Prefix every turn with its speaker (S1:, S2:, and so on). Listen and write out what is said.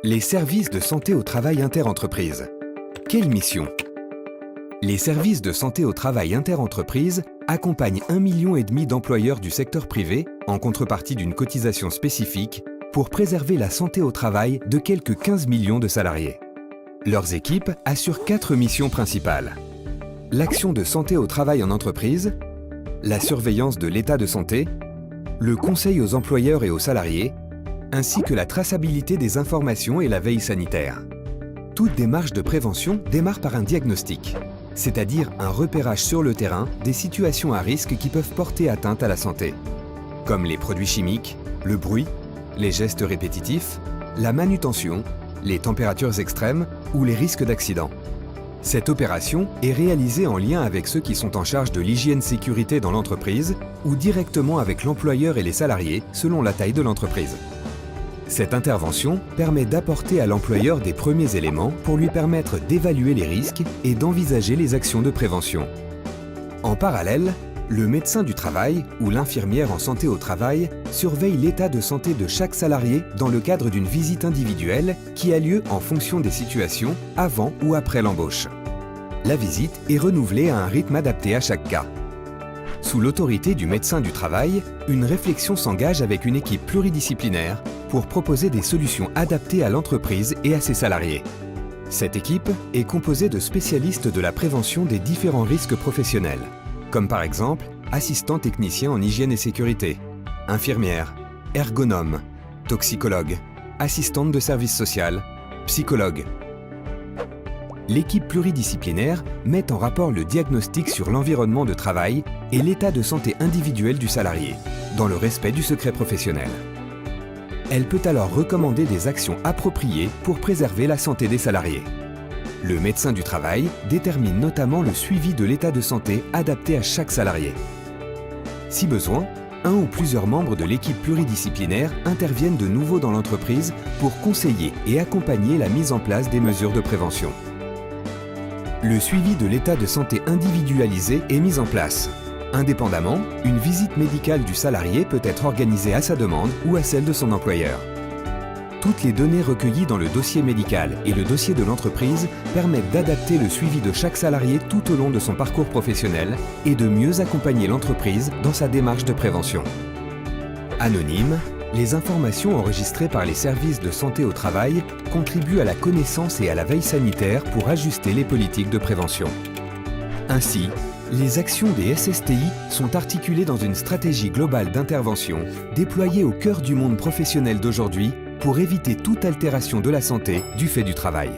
S1: Les services de santé au travail interentreprises. Quelle mission? Les services de santé au travail interentreprises accompagnent 1,5 million d'employeurs du secteur privé, en contrepartie d'une cotisation spécifique, pour préserver la santé au travail de quelques 15 millions de salariés. Leurs équipes assurent 4 missions principales. L'action de santé au travail en entreprise, la surveillance de l'état de santé, le conseil aux employeurs et aux salariés, ainsi que la traçabilité des informations et la veille sanitaire. Toute démarche de prévention démarre par un diagnostic, c'est-à-dire un repérage sur le terrain des situations à risque qui peuvent porter atteinte à la santé, comme les produits chimiques, le bruit, les gestes répétitifs, la manutention, les températures extrêmes ou les risques d'accident. Cette opération est réalisée en lien avec ceux qui sont en charge de l'hygiène-sécurité dans l'entreprise ou directement avec l'employeur et les salariés selon la taille de l'entreprise. Cette intervention permet d'apporter à l'employeur des premiers éléments pour lui permettre d'évaluer les risques et d'envisager les actions de prévention. En parallèle, le médecin du travail ou l'infirmière en santé au travail surveille l'état de santé de chaque salarié dans le cadre d'une visite individuelle qui a lieu en fonction des situations avant ou après l'embauche. La visite est renouvelée à un rythme adapté à chaque cas. Sous l'autorité du médecin du travail, une réflexion s'engage avec une équipe pluridisciplinaire pour proposer des solutions adaptées à l'entreprise et à ses salariés. Cette équipe est composée de spécialistes de la prévention des différents risques professionnels, comme par exemple assistants techniciens en hygiène et sécurité, infirmières, ergonomes, toxicologues, assistantes de service social, psychologues. L'équipe pluridisciplinaire met en rapport le diagnostic sur l'environnement de travail et l'état de santé individuel du salarié, dans le respect du secret professionnel. Elle peut alors recommander des actions appropriées pour préserver la santé des salariés. Le médecin du travail détermine notamment le suivi de l'état de santé adapté à chaque salarié. Si besoin, un ou plusieurs membres de l'équipe pluridisciplinaire interviennent de nouveau dans l'entreprise pour conseiller et accompagner la mise en place des mesures de prévention. Le suivi de l'état de santé individualisé est mis en place. Indépendamment, une visite médicale du salarié peut être organisée à sa demande ou à celle de son employeur. Toutes les données recueillies dans le dossier médical et le dossier de l'entreprise permettent d'adapter le suivi de chaque salarié tout au long de son parcours professionnel et de mieux accompagner l'entreprise dans sa démarche de prévention. Anonymes, les informations enregistrées par les services de santé au travail contribuent à la connaissance et à la veille sanitaire pour ajuster les politiques de prévention. Ainsi, les actions des SSTI sont articulées dans une stratégie globale d'intervention déployée au cœur du monde professionnel d'aujourd'hui pour éviter toute altération de la santé du fait du travail.